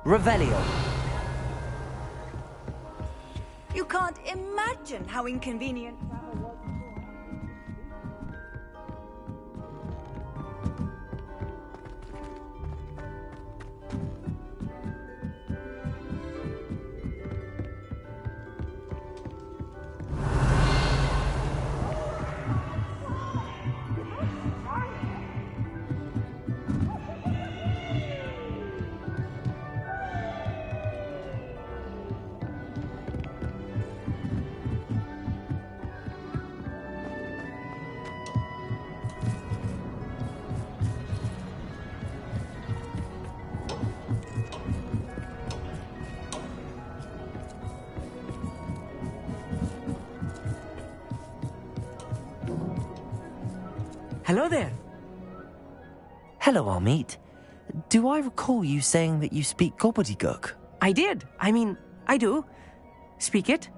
Revelio. You can't imagine how inconvenient travel was before. Hello there. Hello, Amit. Do I recall you saying that you speak gobbledygook? I did. I do. Speak it.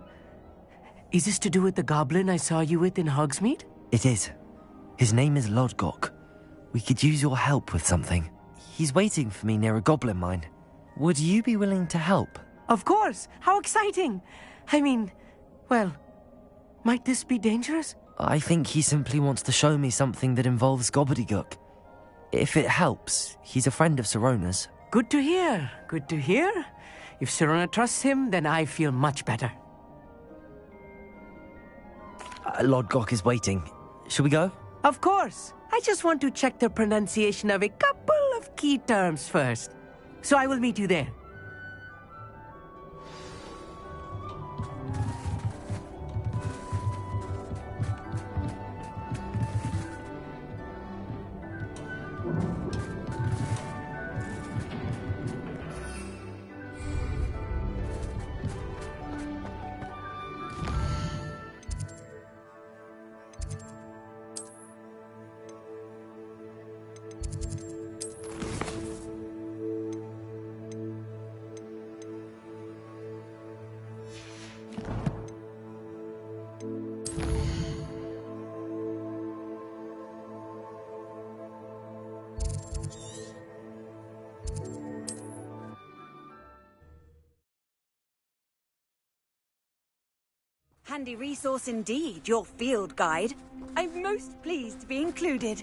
Is this to do with the goblin I saw you with in Hogsmeade? It is. His name is Lodgok. We could use your help with something. He's waiting for me near a goblin mine. Would you be willing to help? Of course. How exciting. Well, might this be dangerous? I think he simply wants to show me something that involves gobbledygook. If it helps, he's a friend of Sirona's. Good to hear. Good to hear. If Sirona trusts him, then I feel much better. Lodgok is waiting. Shall we go? Of course. I just want to check the pronunciation of a couple of key terms first. So I will meet you there. Handy resource indeed, your field guide. I'm most pleased to be included.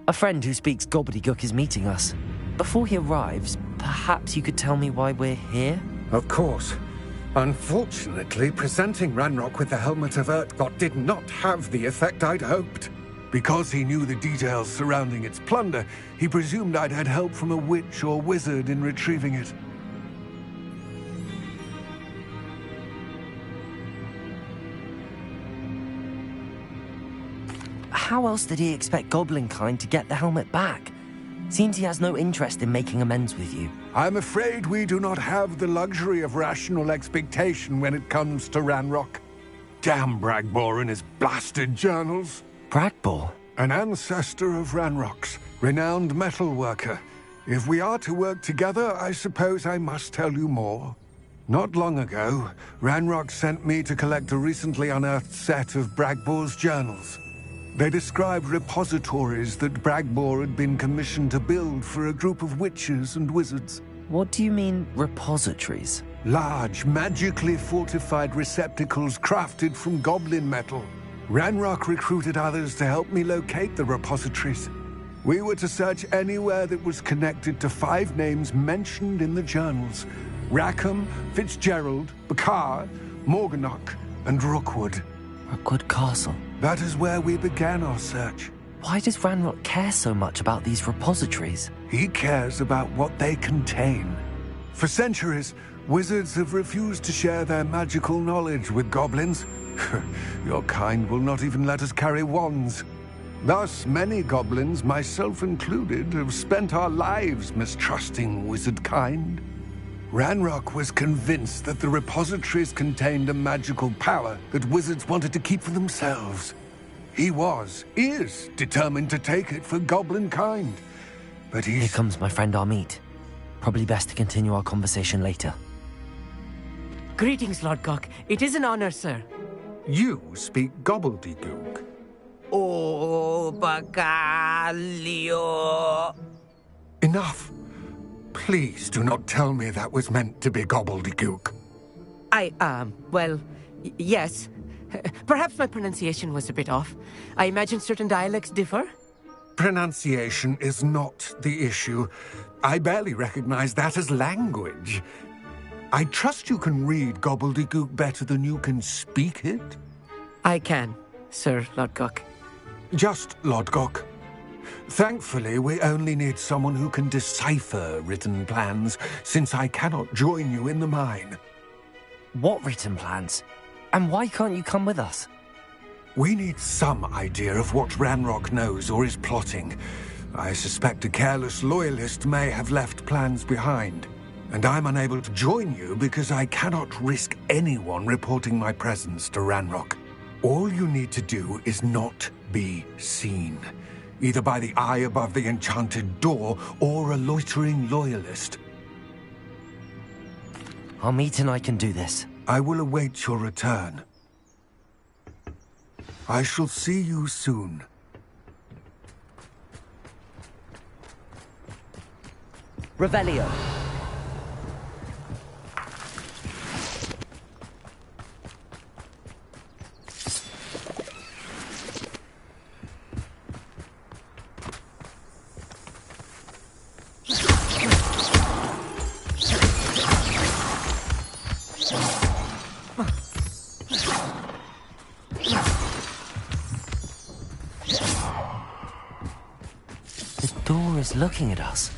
A friend who speaks gobbledygook is meeting us. Before he arrives, perhaps you could tell me why we're here? Of course. Unfortunately, presenting Ranrock with the Helmet of Urtkot did not have the effect I'd hoped. Because he knew the details surrounding its plunder, he presumed I'd had help from a witch or wizard in retrieving it. How else did he expect Goblinkind to get the helmet back? Seems he has no interest in making amends with you. I'm afraid we do not have the luxury of rational expectation when it comes to Ranrock. Damn Bragbor and his blasted journals. Bragbor? An ancestor of Ranrock's, renowned metal worker. If we are to work together, I suppose I must tell you more. Not long ago, Ranrock sent me to collect a recently unearthed set of Bragbor's journals. They described repositories that Bragbor had been commissioned to build for a group of witches and wizards. What do you mean, repositories? Large, magically fortified receptacles crafted from goblin metal. Ranrock recruited others to help me locate the repositories. We were to search anywhere that was connected to 5 names mentioned in the journals: Rackham, Fitzgerald, Bakar, Morganach, and Rookwood. Rookwood Castle. That is where we began our search. Why does Ranrock care so much about these repositories? He cares about what they contain. For centuries, wizards have refused to share their magical knowledge with goblins. Your kind will not even let us carry wands. Thus, many goblins, myself included, have spent our lives mistrusting wizard kind. Ranrock was convinced that the repositories contained a magical power that wizards wanted to keep for themselves. He is determined to take it for goblin kind. But Here comes my friend Amit. Probably best to continue our conversation later. Greetings, Lodgok. It is an honor, sir. You speak gobbledygook. Oh, Bacalio. Enough. Please do not tell me that was meant to be gobbledygook. Yes. Perhaps my pronunciation was a bit off. I imagine certain dialects differ. Pronunciation is not the issue. I barely recognize that as language. I trust you can read gobbledygook better than you can speak it? I can, Sir Lodgok. Just Lodgok. Thankfully, we only need someone who can decipher written plans, since I cannot join you in the mine. What written plans? And why can't you come with us? We need some idea of what Ranrock knows or is plotting. I suspect a careless loyalist may have left plans behind. And I'm unable to join you because I cannot risk anyone reporting my presence to Ranrock. All you need to do is not be seen, either by the eye above the enchanted door or a loitering loyalist. Amit and I can do this. I will await your return. I shall see you soon. Revelio. The door is looking at us.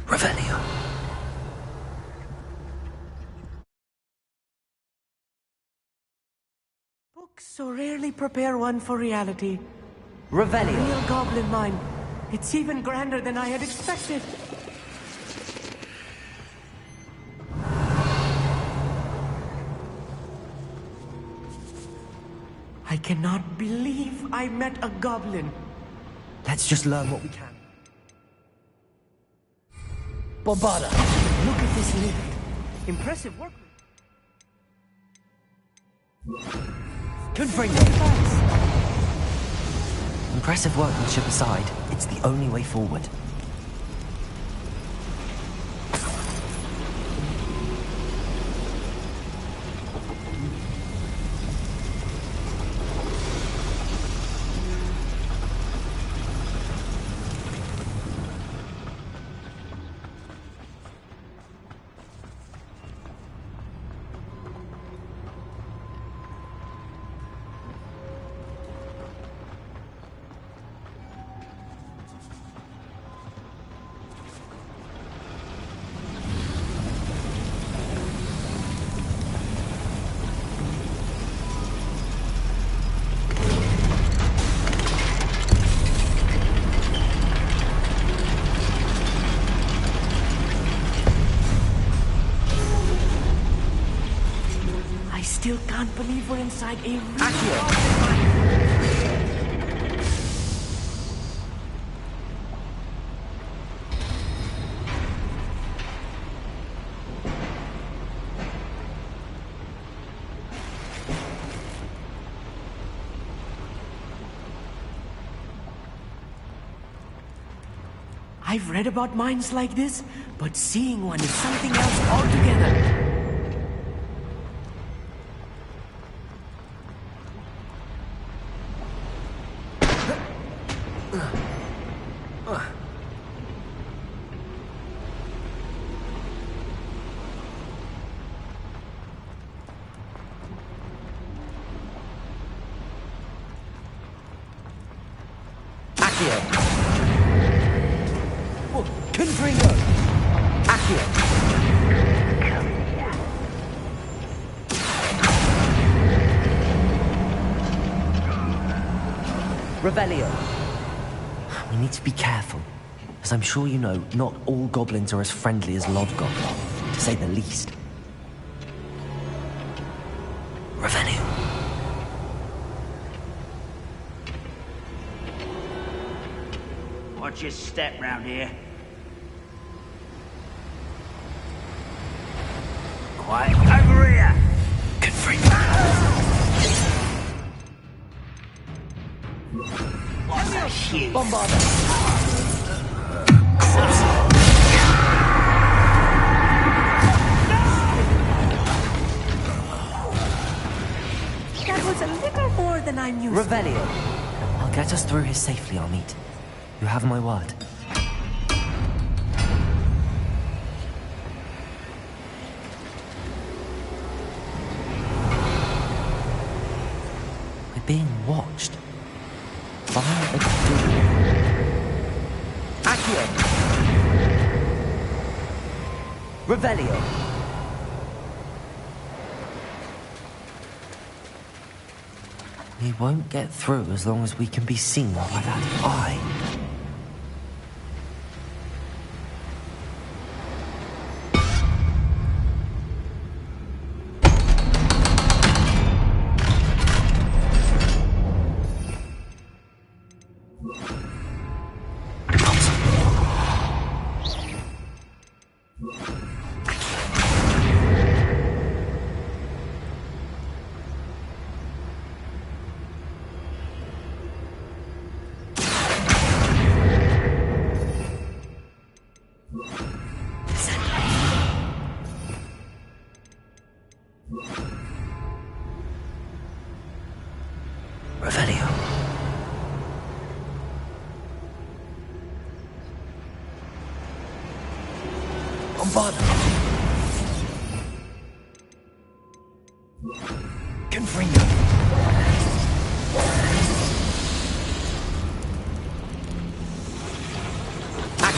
Revelio. Books so rarely prepare one for reality. Revelio. Real goblin mine. It's even grander than I had expected. I cannot believe I met a goblin. Let's just learn what we can. Bombada. Look at this lift. Impressive work. Confringo. Impressive workmanship aside, it's the only way forward. I still can't believe we're inside a I've read about mines like this, but seeing one is something else altogether. Accio. Confringo. Accio. Revelio. We need to be careful. As I'm sure you know, not all goblins are as friendly as Lodgok, to say the least. Revelio. Watch your step round here. Quiet. Over here! Good freak. What's that shit? That was a little more than I'm used to. Revelio. I'll get us through here safely, Amit. You have my word. We're being watched. By a door. Accio. Revelio. We won't get through as long as we can be seen by that eye. Revelio. Bombarda. Confringo. Accio.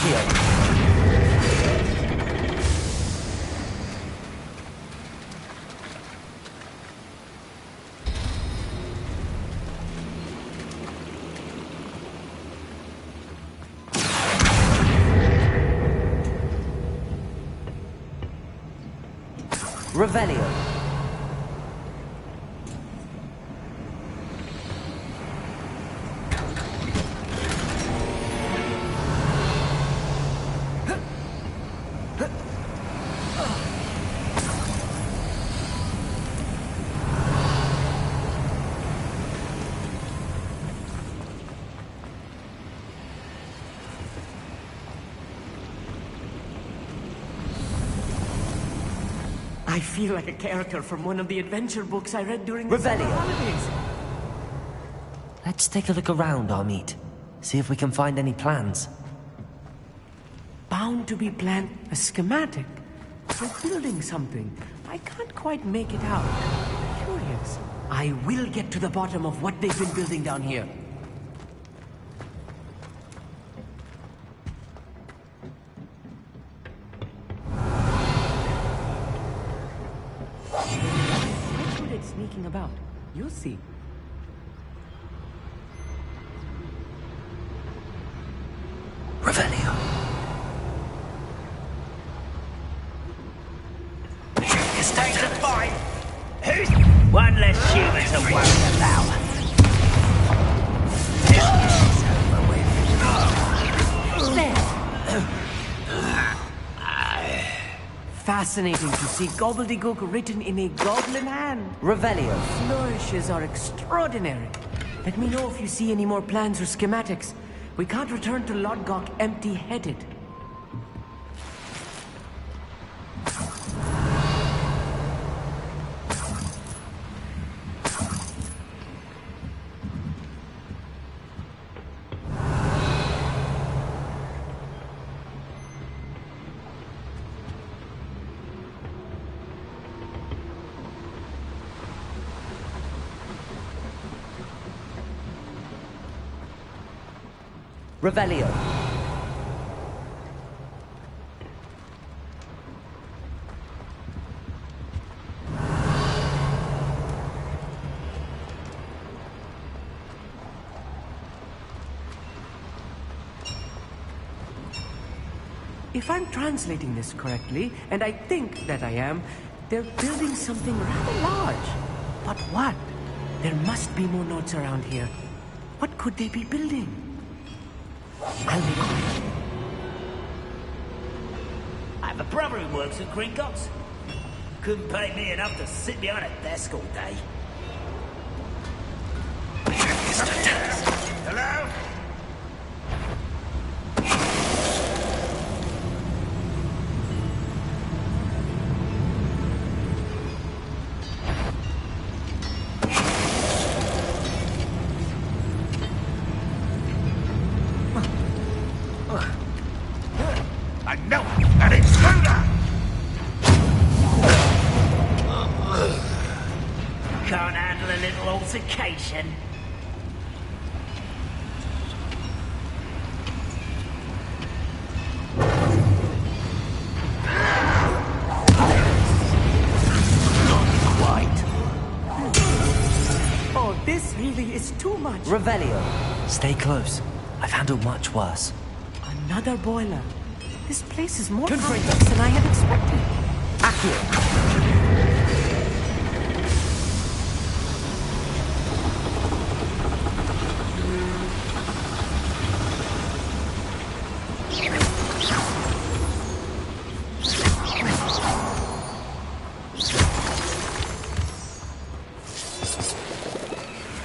Revelio. I feel like a character from one of the adventure books I read during the summer holidays. Let's take a look around, Amit. See if we can find any plans. Bound to be planned a schematic for building something. I can't quite make it out. Curious. I will get to the bottom of what they've been building down here. Quite good at sneaking about. You'll see. Revelio. It's time to fight! Who's one less human to worry about? Fascinating to see gobbledygook written in a goblin hand. Revelio. Flourishes are extraordinary. Let me know if you see any more plans or schematics. We can't return to Lodgok empty-headed. Revelio. If I'm translating this correctly, and I think that I am, they're building something rather large. But what? There must be more nodes around here. What could they be building? I'll be quiet. I have a brother who works at Gringotts. Couldn't pay me enough to sit behind a desk all day. Hello? I know an intruder! Can't handle a little altercation. Oh, this really is too much. Revelio. Stay close. I've handled much worse. Another boiler. This place is more complex than I had expected. Accio.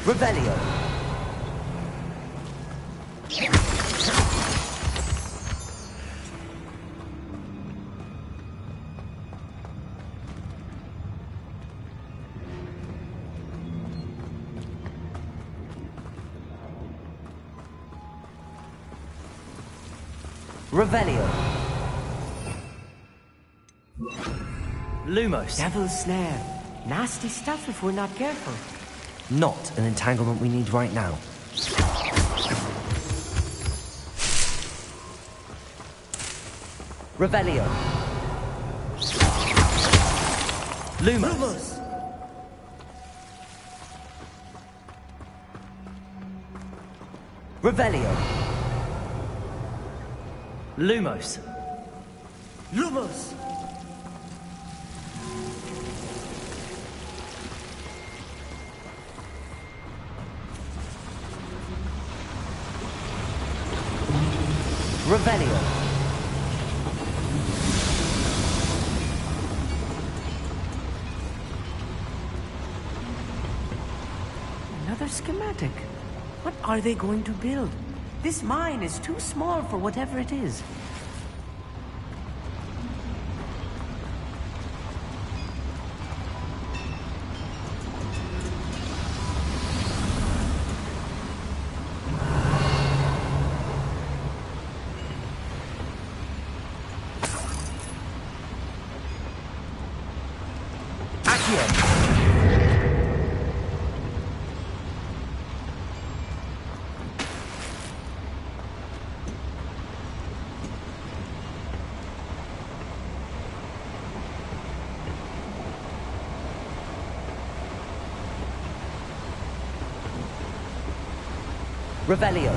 Revelio. Revelio. Lumos. Devil's Snare. Nasty stuff if we're not careful. Not an entanglement we need right now. Revelio. Lumos. Revelio. Lumos. Lumos! Revelio. Another schematic. What are they going to build? This mine is too small for whatever it is. Revelio.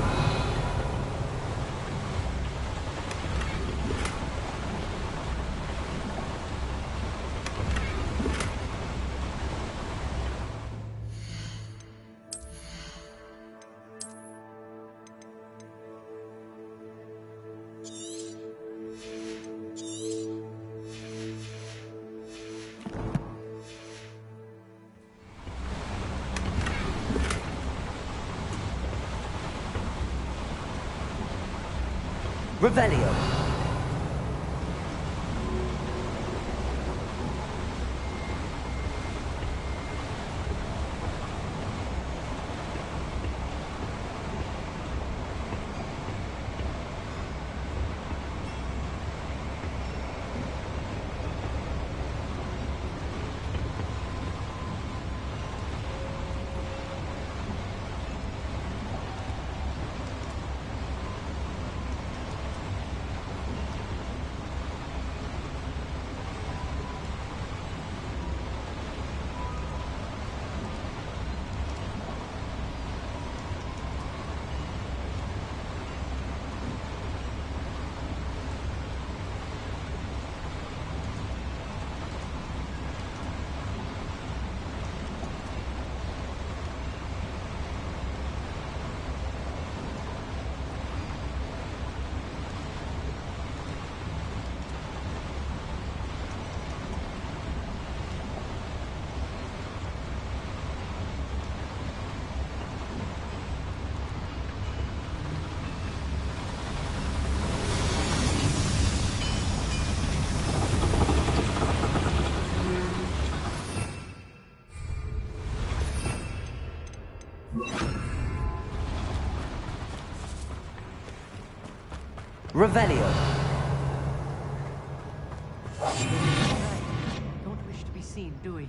Revelio. Revelio. Don't wish to be seen, do we?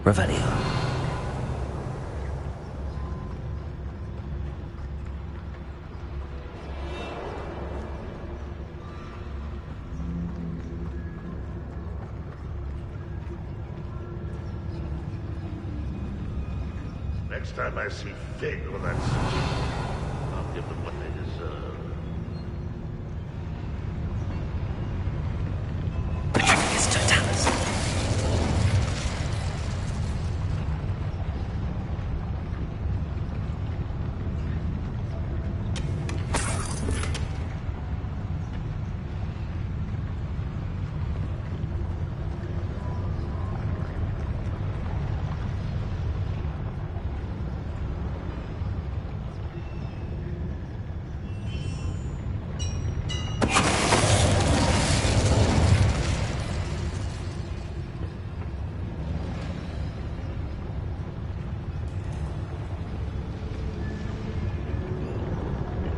Revelio. next time I see Fig or that suit, I'll give them what they deserve. Protecting his Totalis.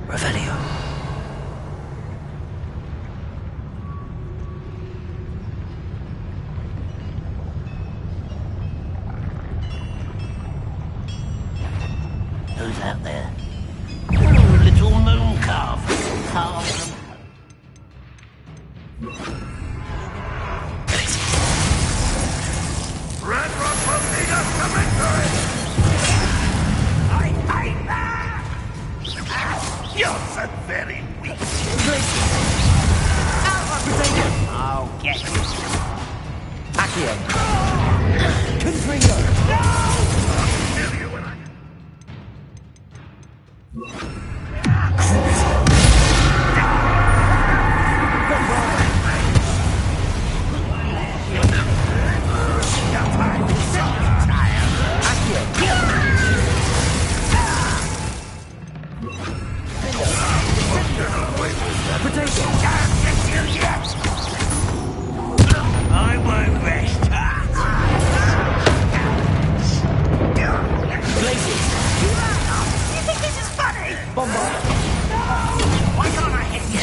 Revelio. Who's out there? Oh, little moon calf. Carve them. Red Rock will lead us to victory! I hate that! You're so very weak. I'll get you. Accio. Confringo! Kill you when I... I won't rest. You think this is funny? Bombard. Why can't I hit you?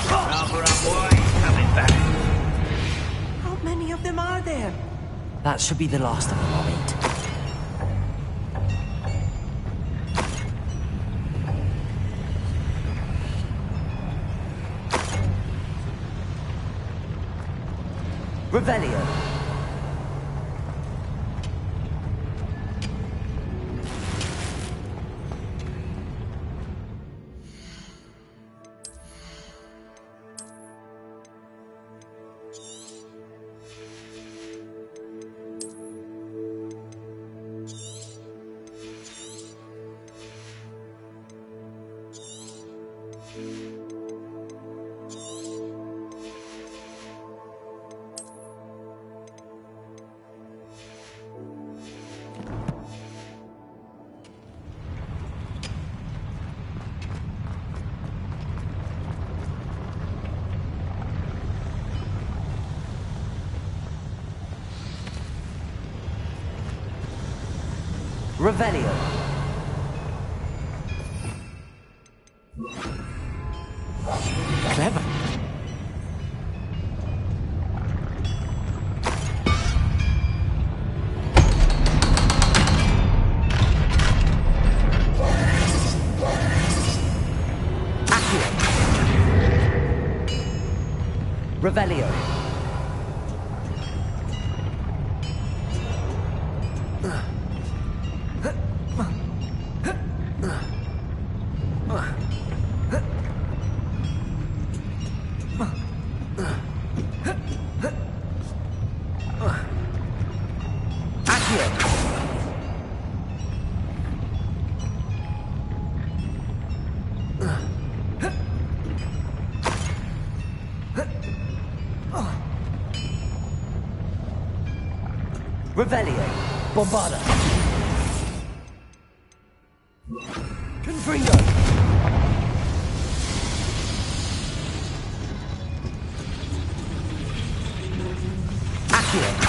Harbour up, boy. Coming back. How many of them are there? That should be the last of them, I'll eat. Revelio. Revelio. Clever. Accio. Revelio. Revelio. Bombarda. Confringo. Accio.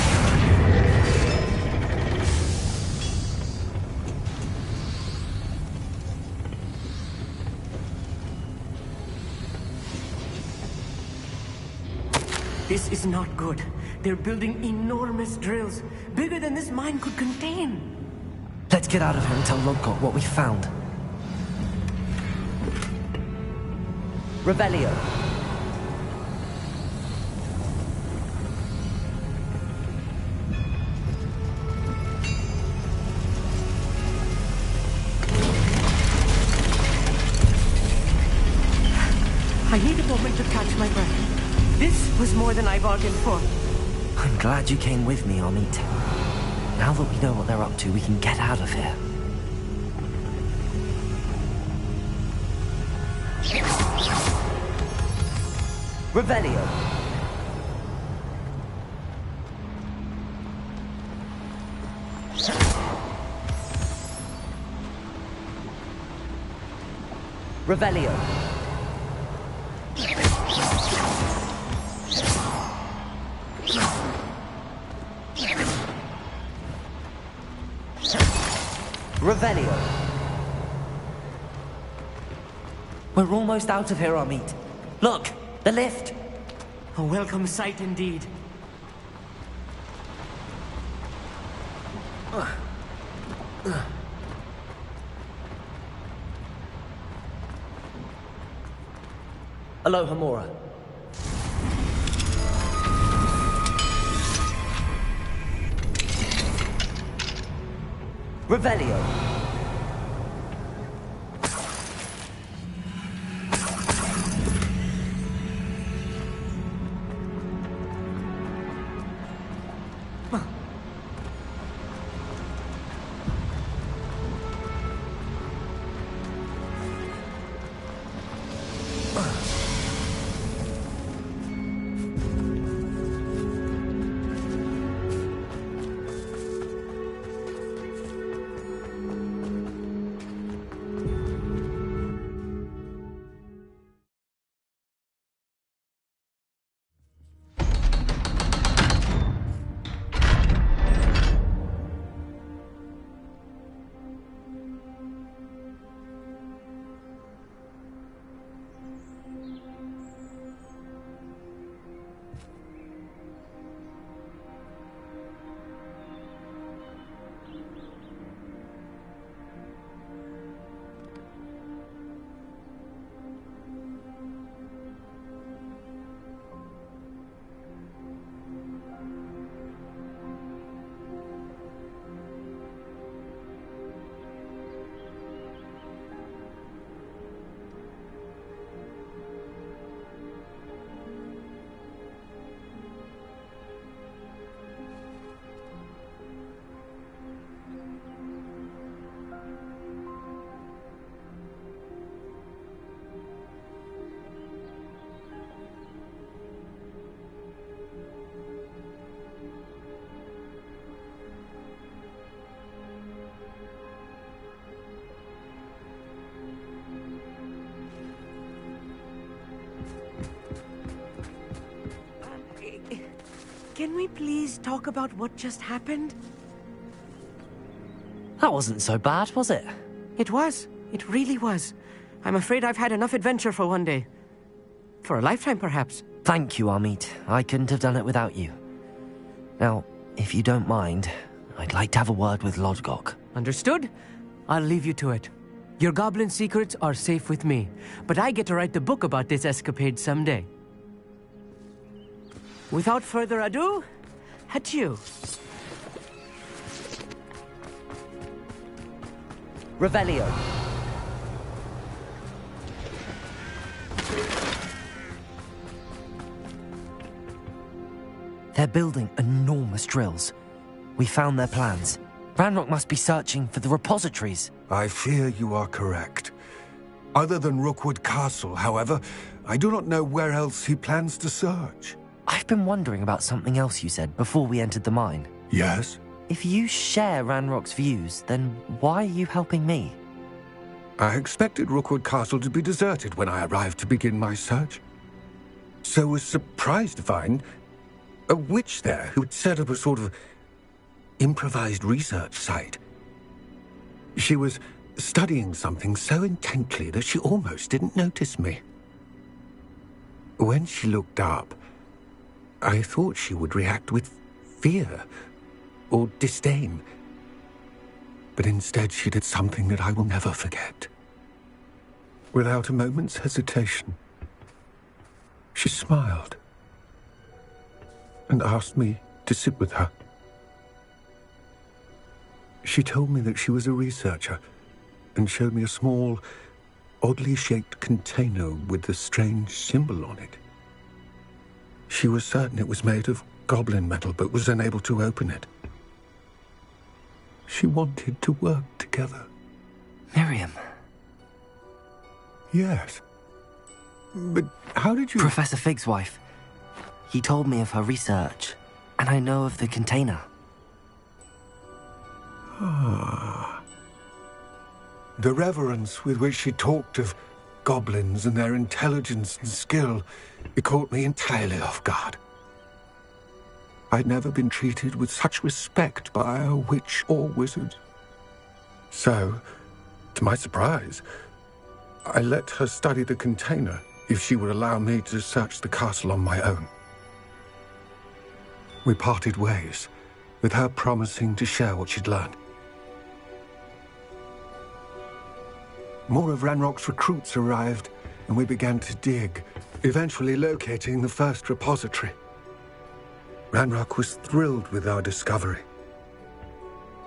This This is not good. They're building enormous drills, bigger than this mine could contain. Let's get out of here and tell Lodgok what we found. Revelio. I need a moment to catch my breath. This was more than I bargained for. I'm glad you came with me, Amit. Now that we know what they're up to, we can get out of here. Revelio. Revelio. Revelio. We're almost out of here, Amit. Look, the lift. A welcome sight indeed. Aloha, Mora. Revelio. Can we please talk about what just happened? That wasn't so bad, was it? It was. It really was. I'm afraid I've had enough adventure for one day. For a lifetime, perhaps. Thank you, Amit. I couldn't have done it without you. Now, if you don't mind, I'd like to have a word with Lodgok. Understood? I'll leave you to it. Your goblin secrets are safe with me, but I get to write the book about this escapade someday. Without further ado, adieu. Revelio. They're building enormous drills. We found their plans. Ranrock must be searching for the repositories. I fear you are correct. Other than Rookwood Castle, however, I do not know where else he plans to search. I've been wondering about something else you said before we entered the mine. Yes? If you share Ranrock's views, then why are you helping me? I expected Rookwood Castle to be deserted when I arrived to begin my search. So was surprised to find a witch there who had set up a sort of improvised research site. She was studying something so intently that she almost didn't notice me. When she looked up, I thought she would react with fear or disdain. But instead she did something that I will never forget. Without a moment's hesitation, she smiled and asked me to sit with her. She told me that she was a researcher and showed me a small, oddly shaped container with a strange symbol on it. She was certain it was made of goblin metal, but was unable to open it. She wanted to work together. Miriam. Yes. But how did you... Professor Fig's wife. He told me of her research, and I know of the container. Ah. The reverence with which she talked of goblins and their intelligence and skill, it caught me entirely off guard. I'd never been treated with such respect by a witch or wizard. So, to my surprise, I let her study the container if she would allow me to search the castle on my own. We parted ways, with her promising to share what she'd learned. More of Ranrock's recruits arrived, and we began to dig, eventually locating the first repository. Ranrock was thrilled with our discovery,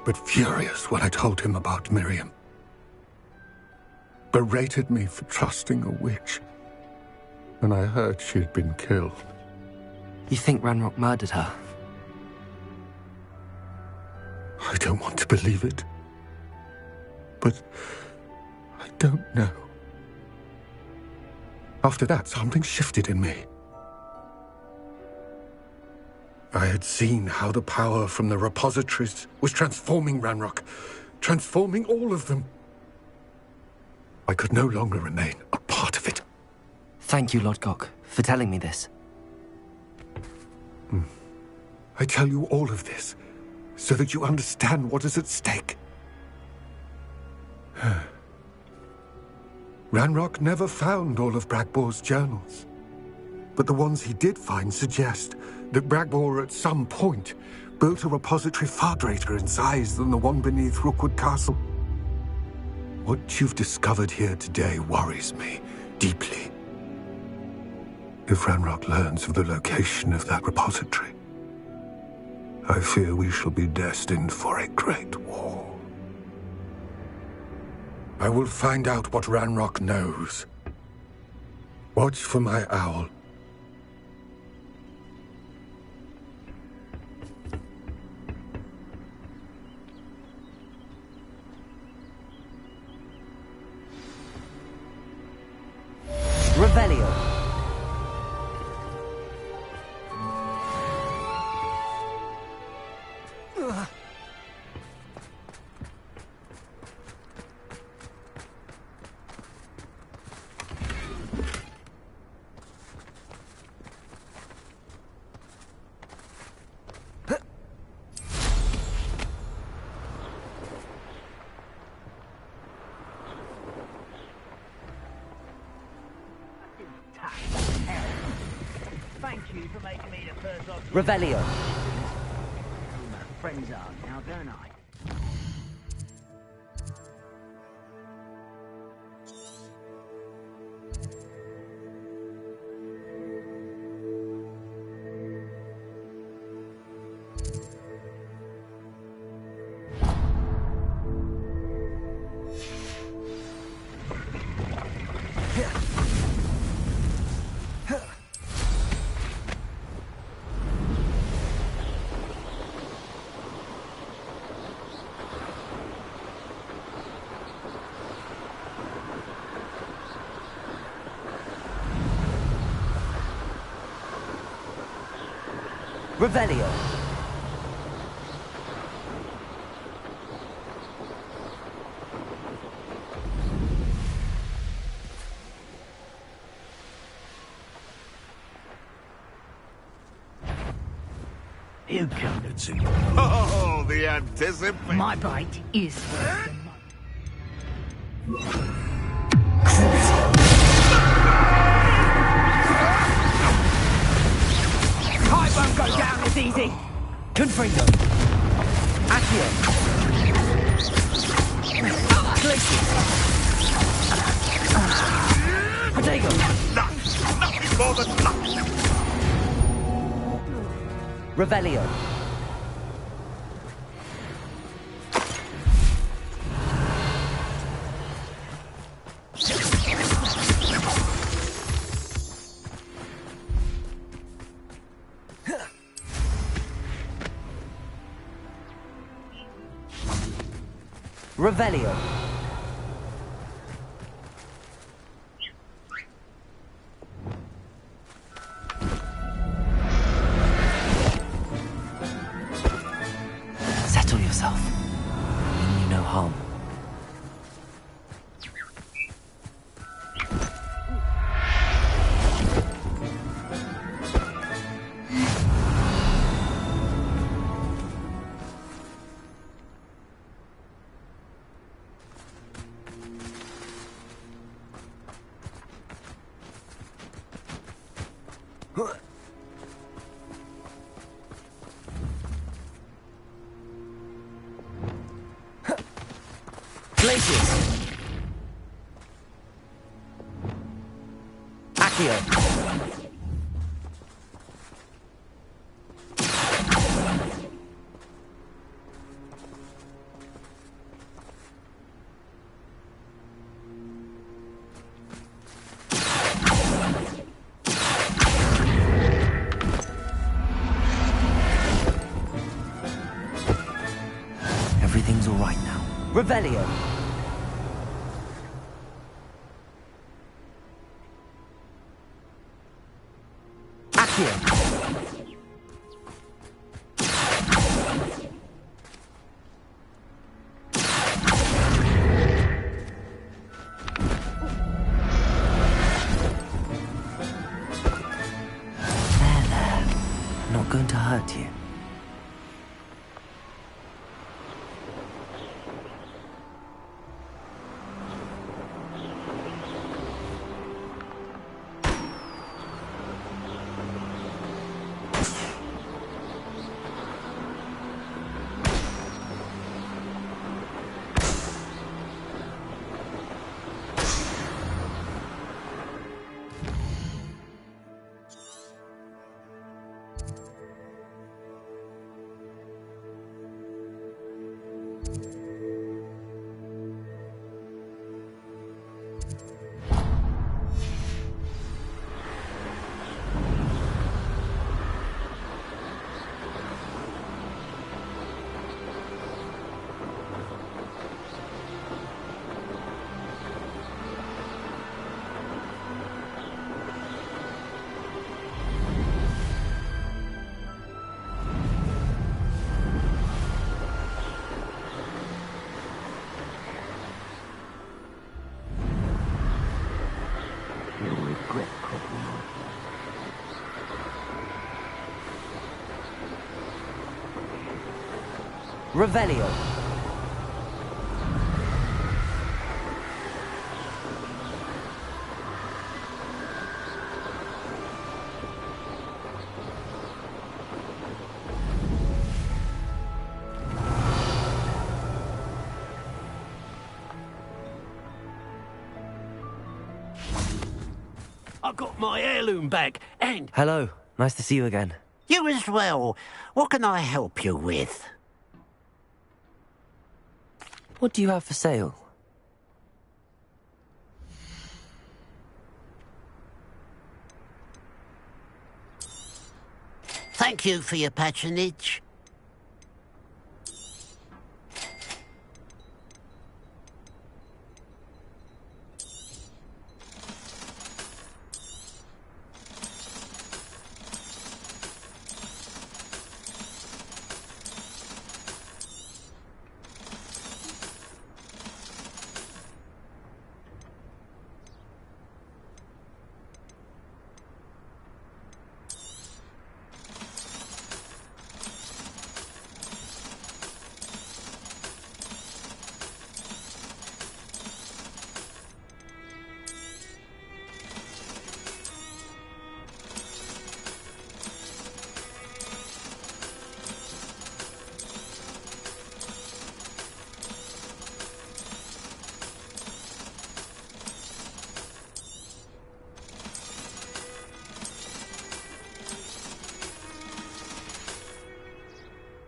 but furious when I told him about Miriam. Berated me for trusting a witch, and I heard she'd been killed. You think Ranrock murdered her? I don't want to believe it, but I don't know. After that, something shifted in me. I had seen how the power from the repositories was transforming Ranrock, transforming all of them. I could no longer remain a part of it. Thank you, Lodgok, for telling me this. I tell you all of this so that you understand what is at stake. Ranrock never found all of Bragbor's journals, but the ones he did find suggest that Bragbor at some point built a repository far greater in size than the one beneath Rookwood Castle. What you've discovered here today worries me deeply. If Ranrock learns of the location of that repository, I fear we shall be destined for a great war. I will find out what Ranrock knows. Watch for my owl. Revelio. Thank you for making me the first officer. Revelio. Who my friends are now, don't I? Revelio. You come. It's in. Oh, the anticipation. My bite is worse than mine. go down as easy. Confringo. Accio. Glacius. Protego. Nothing more than luck. Revelio. Revelio. Settle yourself. Mean you no harm. Glacius. Accio. Everything's all right now. Revelio. Accio. There. Not going to hurt you. Revelio. I got my heirloom back, and Hello. Nice to see you again. you as well. What can I help you with? What do you have for sale? Thank you for your patronage.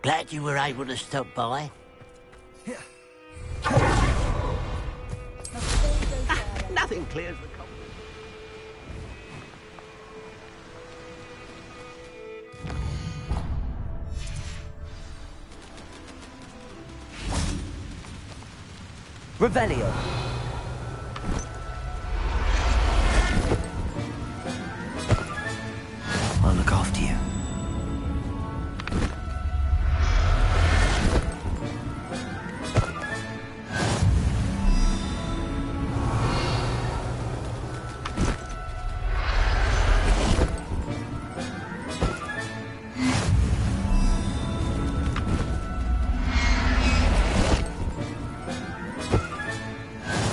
Glad you were able to stop by. Nothing clears the cold. Revelio. I'll look after you.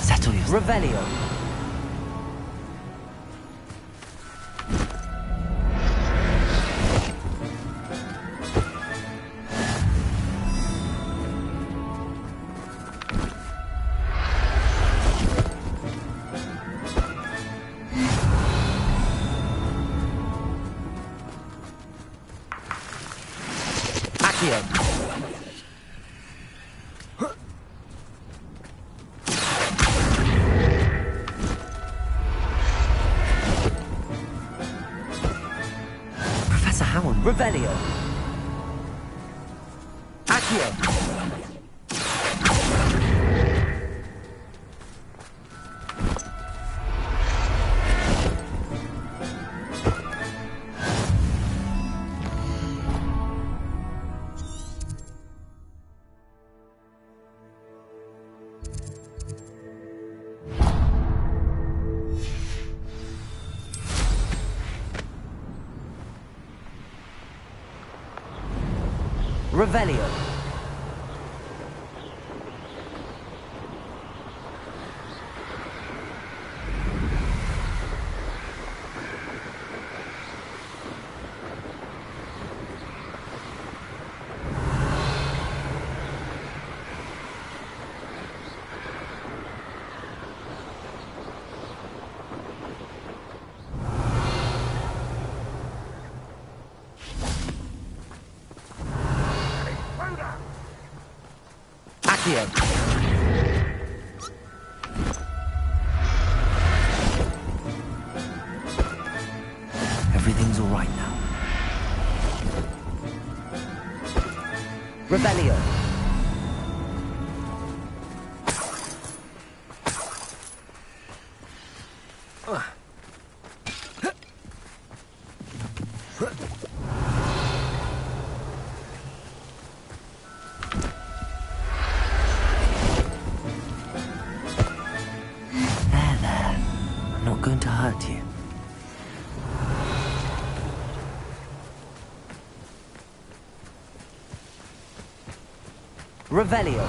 Settle yourself. Revelio. Accio. Professor Howard. Revelio. Accio. Revelio. Accio. Everything's all right now. Revelio. I'm not going to hurt you. Revelio.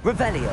Revelio.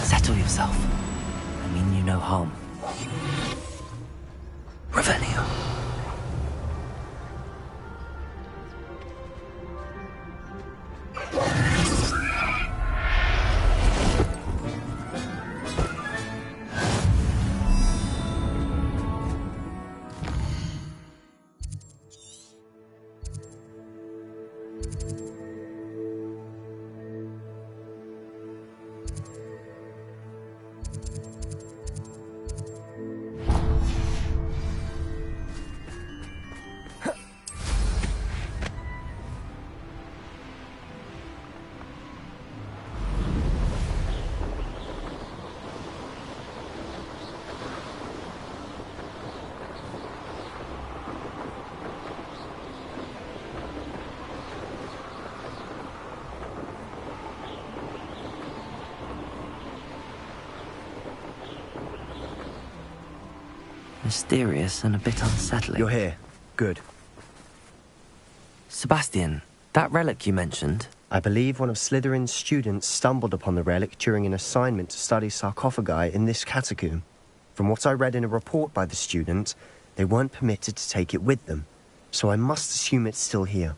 Settle yourself. I mean you no harm. Revelio. Mysterious and a bit unsettling. You're here. Good. Sebastian, that relic you mentioned? I believe one of Slytherin's students stumbled upon the relic during an assignment to study sarcophagi in this catacomb. From what I read in a report by the student, they weren't permitted to take it with them, so I must assume it's still here.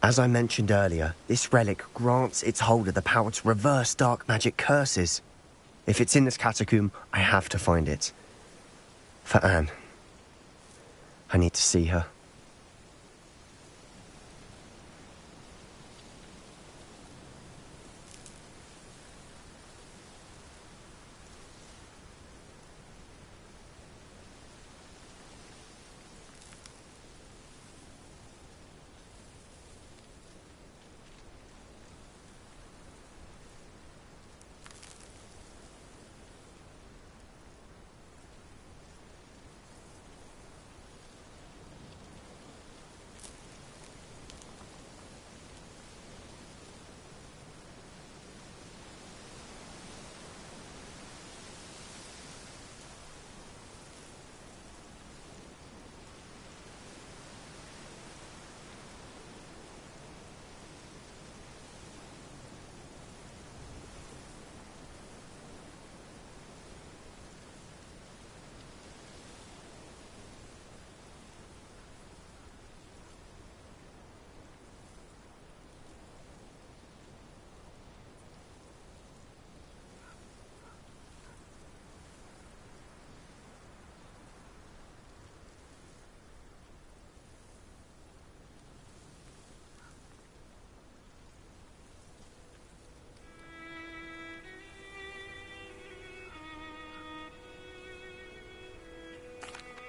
As I mentioned earlier, this relic grants its holder the power to reverse dark magic curses. If it's in this catacomb, I have to find it. For Anne. I need to see her.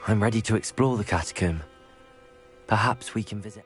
I'm ready to explore the catacomb. Perhaps we can visit...